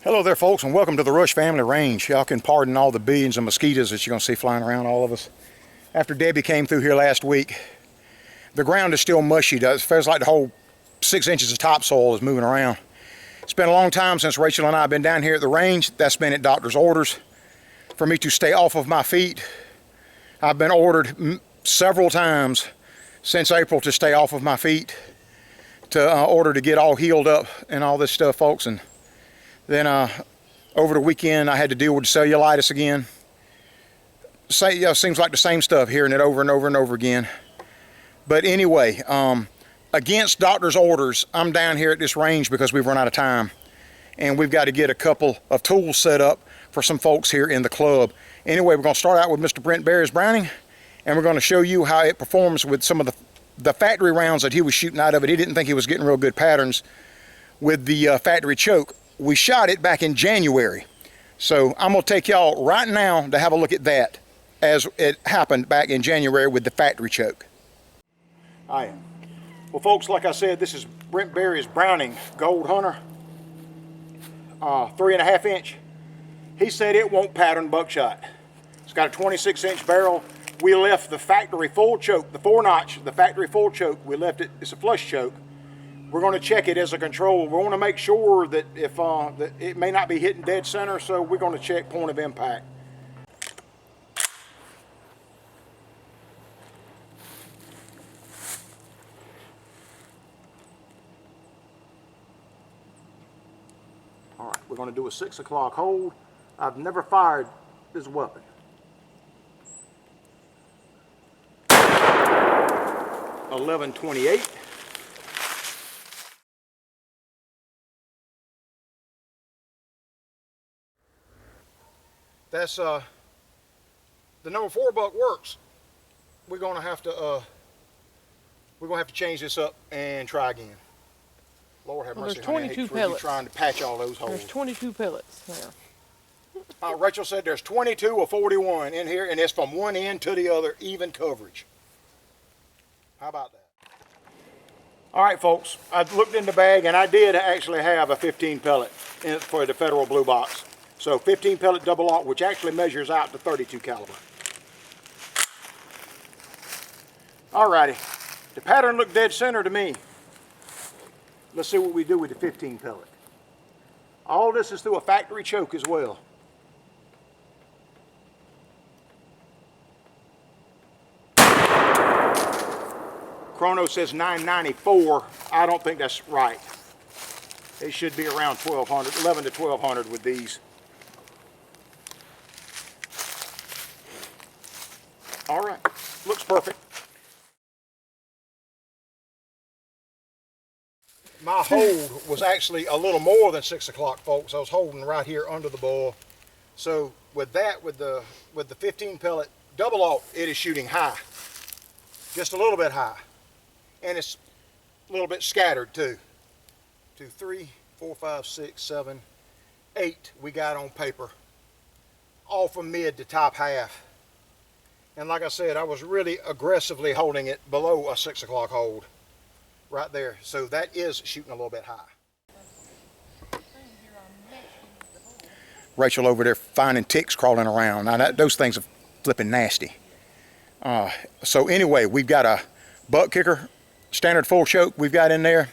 Hello there folks, and welcome to the Rush Family Range. Y'all can pardon all the billions of mosquitoes that you're going to see flying around all of us. After Debbie came through here last week, the ground is still mushy. It feels like the whole 6 inches of topsoil is moving around. It's been a long time since Rachel and I have been down here at the range. That's been at doctor's orders for me to stay off of my feet. I've been ordered several times since April to stay off of my feet, to order to get all healed up and all this stuff, folks. And then over the weekend, I had to deal with cellulitis again. Seems like the same stuff, hearing it over and over and over again. But anyway, against doctor's orders, I'm down here at this range because we've run out of time. And we've got to get a couple of tools set up for some folks here in the club. Anyway, we're going to start out with Mr. Brent Barry's Browning, and we're going to show you how it performs with some of the factory rounds that he was shooting out of it. He didn't think he was getting real good patterns with the factory choke. We shot it back in January. So I'm going to take y'all right now to have a look at that as it happened back in January with the factory choke. I am. Well, folks, like I said, this is Brent Barry's Browning Gold Hunter, 3.5 inch. He said it won't pattern buckshot. It's got a 26-inch barrel. We left the factory full choke, the 4-notch, the factory full choke. We left it, it's a flush choke. We're going to check it as a control. We want to make sure that if that it may not be hitting dead center, so we're going to check point of impact. All right, we're going to do a 6 o'clock hold. I've never fired this weapon. 11:28. That's the number 4 buck works. We're gonna have to change this up and try again. Lord have mercy. There's 22 pellets. Trying to patch all those holes. There's 22 pellets there. Rachel said there's 22 or 41 in here, and it's from one end to the other, even coverage. How about that? All right, folks. I looked in the bag, and I did actually have a 15 pellet for the Federal Blue Box. So 15 pellet double aught, which actually measures out to 32 caliber. Alrighty, the pattern looked dead center to me. Let's see what we do with the 15 pellet. All this is through a factory choke as well. Chrono says 994. I don't think that's right. It should be around 1200, 11 to 1200 with these. All right, looks perfect. My hold was actually a little more than 6 o'clock, folks. I was holding right here under the bull. So with that, with the 15 pellet double aught, it is shooting high, just a little bit high, and it's a little bit scattered too. 2, 3, 4, 5, 6, 7, 8 we got on paper, all from mid to top half. And like I said, I was really aggressively holding it below a 6 o'clock hold right there. So that is shooting a little bit high. Rachel over there finding ticks crawling around. Now those things are flipping nasty. So anyway, we've got a butt kicker, standard full choke we've got in there.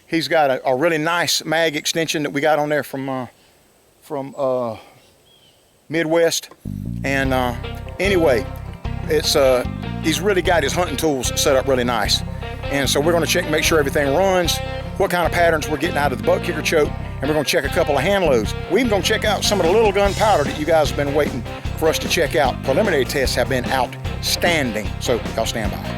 He's got a really nice mag extension that we got on there from Midwest. And anyway, he's really got his hunting tools set up really nice. And so we're going to check, make sure everything runs, what kind of patterns we're getting out of the butt kicker choke, and we're going to check a couple of hand loads. We're even going to check out some of the little gun powder that you guys have been waiting for us to check out. Preliminary tests have been outstanding, so y'all stand by.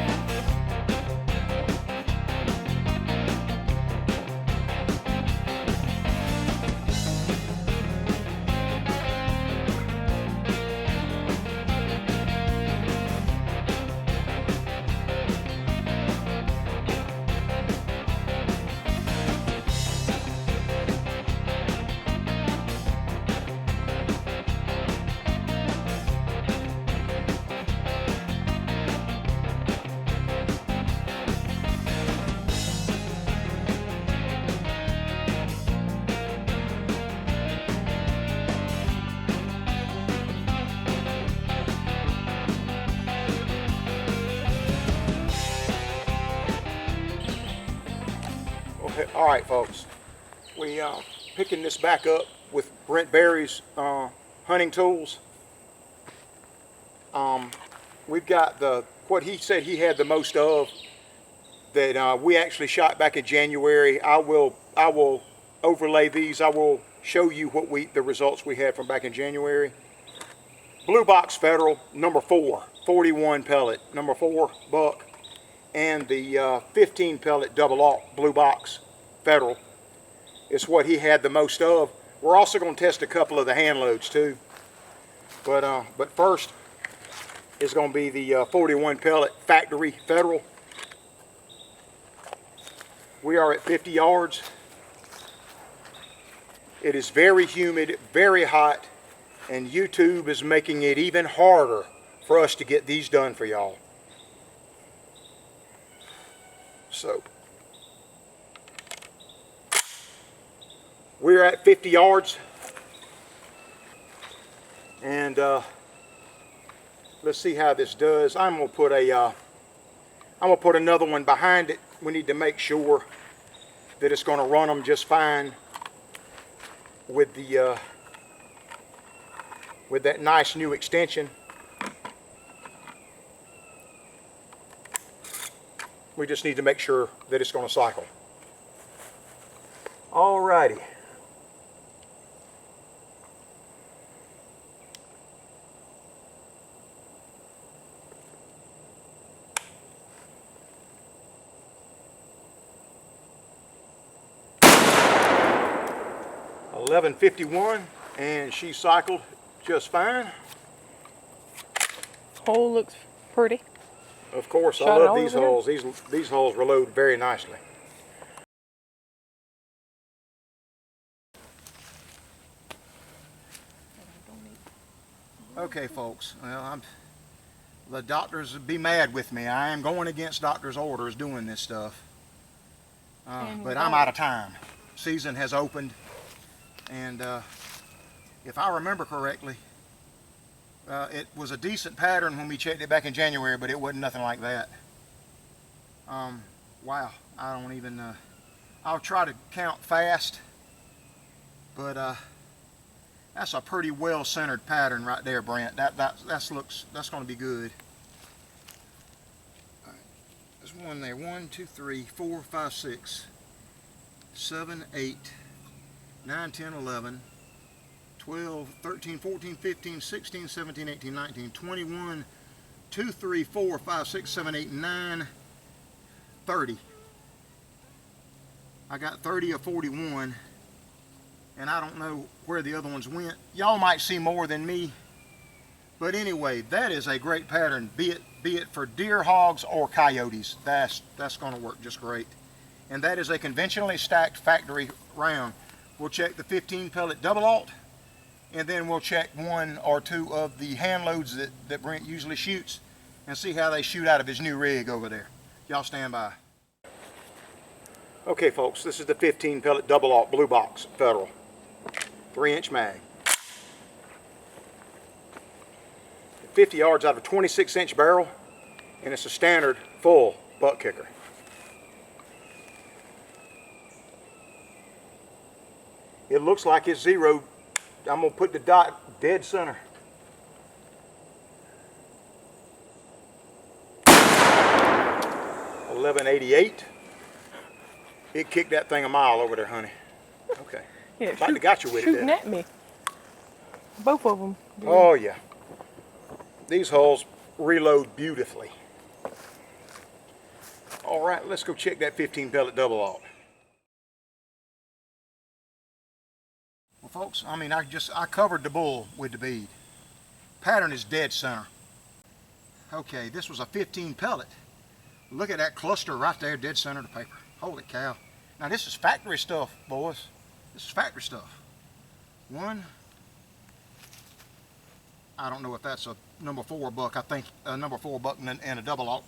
All right, folks. We picking this back up with Brent Berry's hunting tools. We've got what he said he had the most of that we actually shot back in January. I will overlay these. I will show you the results we had from back in January. Blue Box Federal number 4, 41 pellet, number 4 buck, and the 15 pellet double aught Blue Box Federal is what he had the most of. We're also going to test a couple of the Handloads too, but first is going to be the 41 pellet factory Federal. We are at 50 yards. It is very humid, very hot, and YouTube is making it even harder for us to get these done for y'all. So we're at 50 yards, and let's see how this does. I'm gonna put another one behind it. We need to make sure that it's gonna run them just fine with the with that nice new extension. We just need to make sure that it's going to cycle. Alrighty. $11.51, and she cycled just fine. Hole looks pretty. Of course, I Shot love it these over holes. These holes reload very nicely. Okay, folks. Well, the doctors would be mad with me. I am going against doctor's orders doing this stuff. But I'm out of time. Season has opened, and if I remember correctly, it was a decent pattern when we checked it back in January, but it wasn't nothing like that. Wow, I don't even, I'll try to count fast, but that's a pretty well centered pattern right there, Brent. That's going to be good. All right. There's one there. 1, 2, 3, 4, 5, 6, 7, 8, 9, 10, 11, 12, 13, 14, 15, 16, 17, 18, 19, 21, 2, 3, 4, 5, 6, 7, 8, 9, 30. I got 30 of 41, and I don't know where the other ones went. Y'all might see more than me, but anyway, that is a great pattern, be it for deer, hogs, or coyotes. That's going to work just great. And that is a conventionally stacked factory round. We'll check the 15 pellet double aught, and then we'll check 1 or 2 of the Handloads that Brent usually shoots, and see how they shoot out of his new rig over there. Y'all stand by. Okay, folks, this is the 15 pellet double aught Blue Box Federal, 3-inch mag. 50 yards out of a 26-inch barrel, and it's a standard full butt kicker. It looks like it's zeroed. I'm going to put the dot dead center. $11.88. It kicked that thing a mile over there, honey. Okay. Yeah, Might have got you with it. Shooting at me. Both of them. Dude. Oh yeah. These holes reload beautifully. All right, let's go check that 15 pellet double aught. Well, folks, I mean, I covered the bull with the bead. Pattern is dead center. Okay, this was a 15 pellet. Look at that cluster right there, dead center of the paper. Holy cow. Now this is factory stuff, boys. This is factory stuff. One, I don't know if that's a number 4 buck. I think a number 4 buck and a double aught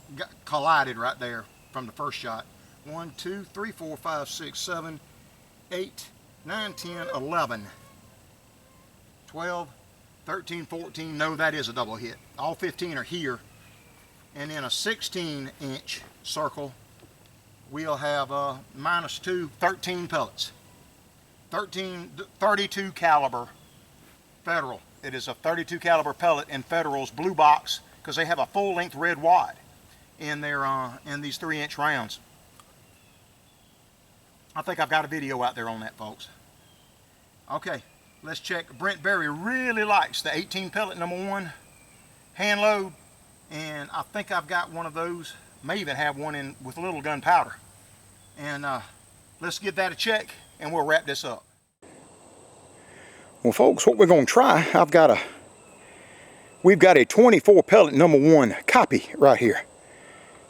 collided right there from the first shot. 1, 2, 3, 4, 5, 6, 7, 8, 9, 10, 11, 12, 13, 14. No, that is a double hit. All 15 are here. And then a 16-inch circle. we'll have -2, 13 pellets. 32 caliber Federal. It is a 32 caliber pellet in Federal's blue box, because they have a full length red wad in their in these 3-inch rounds. I think I've got a video out there on that, folks. Okay, let's check. Brent Berry really likes the 18 pellet #1 Handload, and I think I've got one of those. May even have one in with a little gunpowder. And let's give that a check, and we'll wrap this up. Well, folks, what we're going to try, we've got a 24 pellet #1 copy right here.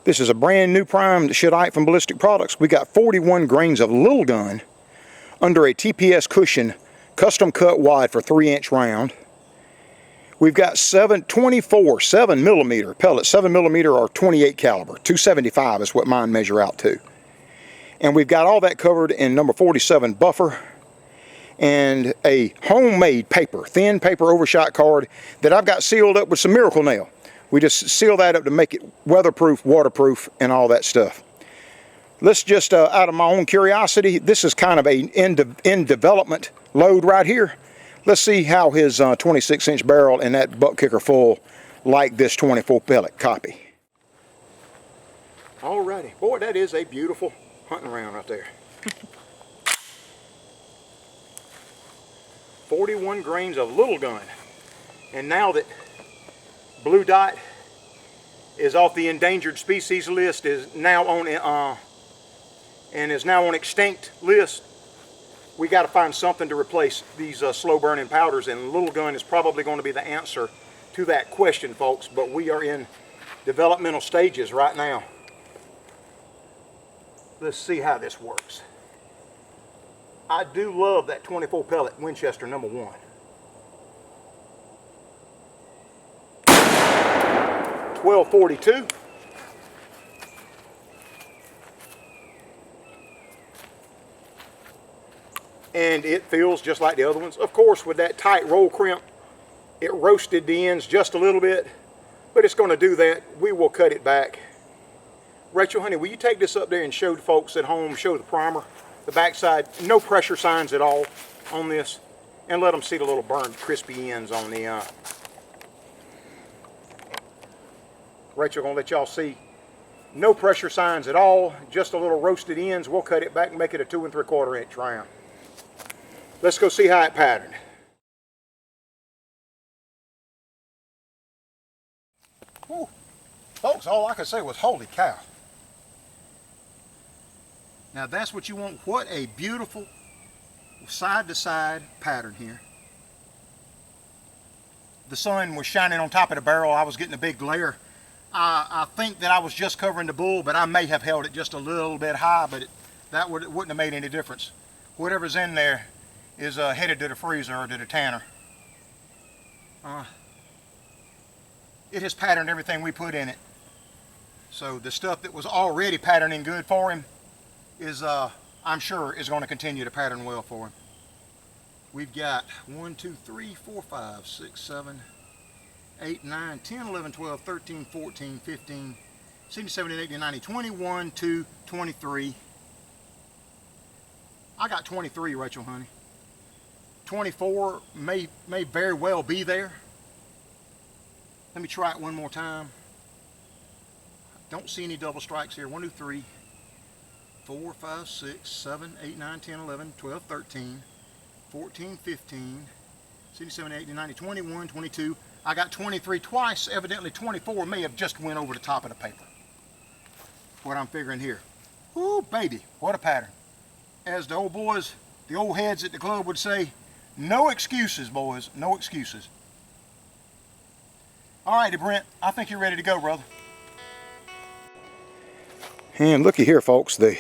This is a brand new primed shadite from Ballistic Products. We got 41 grains of little gun under a TPS cushion, custom cut wide for 3-inch round. We've got 24 7mm pellets, 7mm or 28 caliber, 275 is what mine measure out to. And we've got all that covered in number 47 buffer and a homemade paper, thin paper overshot card that I've got sealed up with some Miracle Nail. We just seal that up to make it weatherproof, waterproof, and all that stuff. Let's just, out of my own curiosity, this is kind of a in development load right here. Let's see how his 26-inch barrel and that buck kicker full like this 24 pellet copy. Alrighty, boy, that is a beautiful hunting round right there. 41 grains of little gun. And now that blue dot is off the endangered species list, is now on extinct list, we got to find something to replace these slow burning powders, and little gun is probably going to be the answer to that question, folks. But we are in developmental stages right now. Let's see how this works. I do love that 24 pellet Winchester #1. 1242. And it feels just like the other ones. Of course, with that tight roll crimp, it roasted the ends just a little bit, but it's going to do that. We will cut it back. Rachel, honey, will you take this up there and show the folks at home, show the primer, the backside, no pressure signs at all on this, and let them see the little burned, crispy ends on the Rachel gonna let y'all see no pressure signs at all, just a little roasted ends. We'll cut it back and make it a 2 3/4 inch round. Let's go see how it patterned. Whew. Folks, all I could say was holy cow. Now that's what you want. What a beautiful side to side pattern here. The sun was shining on top of the barrel. I was getting a big glare. I think that I was just covering the bull, but I may have held it just a little bit high, but it wouldn't have made any difference. Whatever's in there is headed to the freezer or to the tanner. It has patterned everything we put in it. So the stuff that was already patterning good for him is, I'm sure, is going to continue to pattern well for him. We've got 1, 2, 3, 4, 5, 6, 7, 8, 9, 10, 11, 12, 13, 14, 15, 16, 17, 18, 19, 21, 2, 23. I got 23, Rachel, honey. 24 may very well be there. Let me try it one more time. Don't see any double strikes here. 1, 2, 3, 4, 5, 6, 7, 8, 9, 10, 11, 12, 13, 14, 15, 16, 17, 18, 19, 21, 22. I got 23 twice. Evidently 24 may have just went over the top of the paper. What I'm figuring here. Ooh, baby, what a pattern. As the old boys, the old heads at the club would say, no excuses, boys, no excuses. All righty, Brent, I think you're ready to go, brother. And looky here, folks, the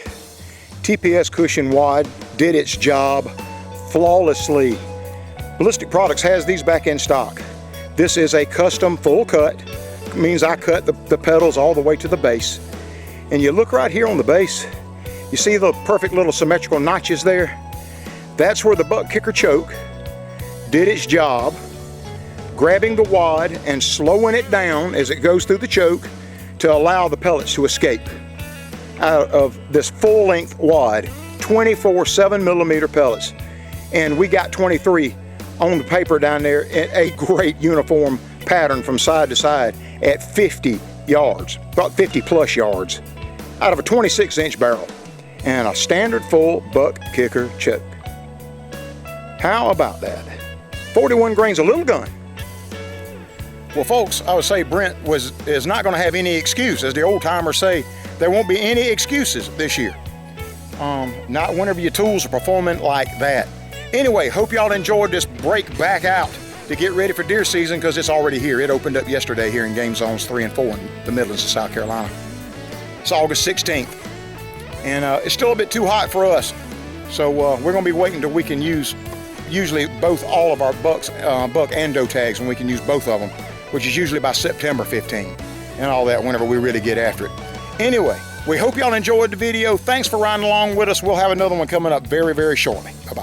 TPS cushion wad did its job flawlessly. Ballistic Products has these back in stock. This is a custom full cut. It means I cut the pedals all the way to the base. And you look right here on the base, you see the perfect little symmetrical notches there? That's where the buck kicker choke did its job, grabbing the wad and slowing it down as it goes through the choke to allow the pellets to escape. out of this full-length wad, 24 7mm pellets, and we got 23 on the paper down there in a great uniform pattern from side to side at 50 yards, about 50 plus yards, out of a 26-inch barrel, and a standard full buck kicker choke. How about that? 41 grains of little gun. Well, folks, I would say Brent is not going to have any excuse. As the old timers say, there won't be any excuses this year. Not whenever your tools are performing like that. Anyway, hope y'all enjoyed this break back out to get ready for deer season, because it's already here. It opened up yesterday here in game zones 3 and 4 in the Midlands of South Carolina. It's August 16th, and it's still a bit too hot for us. So we're going to be waiting until we can use usually all of our buck and doe tags, and we can use both of them, which is usually by September 15 and all that, whenever we really get after it. Anyway, we hope y'all enjoyed the video. Thanks for riding along with us. We'll have another one coming up very, very shortly. Bye-bye.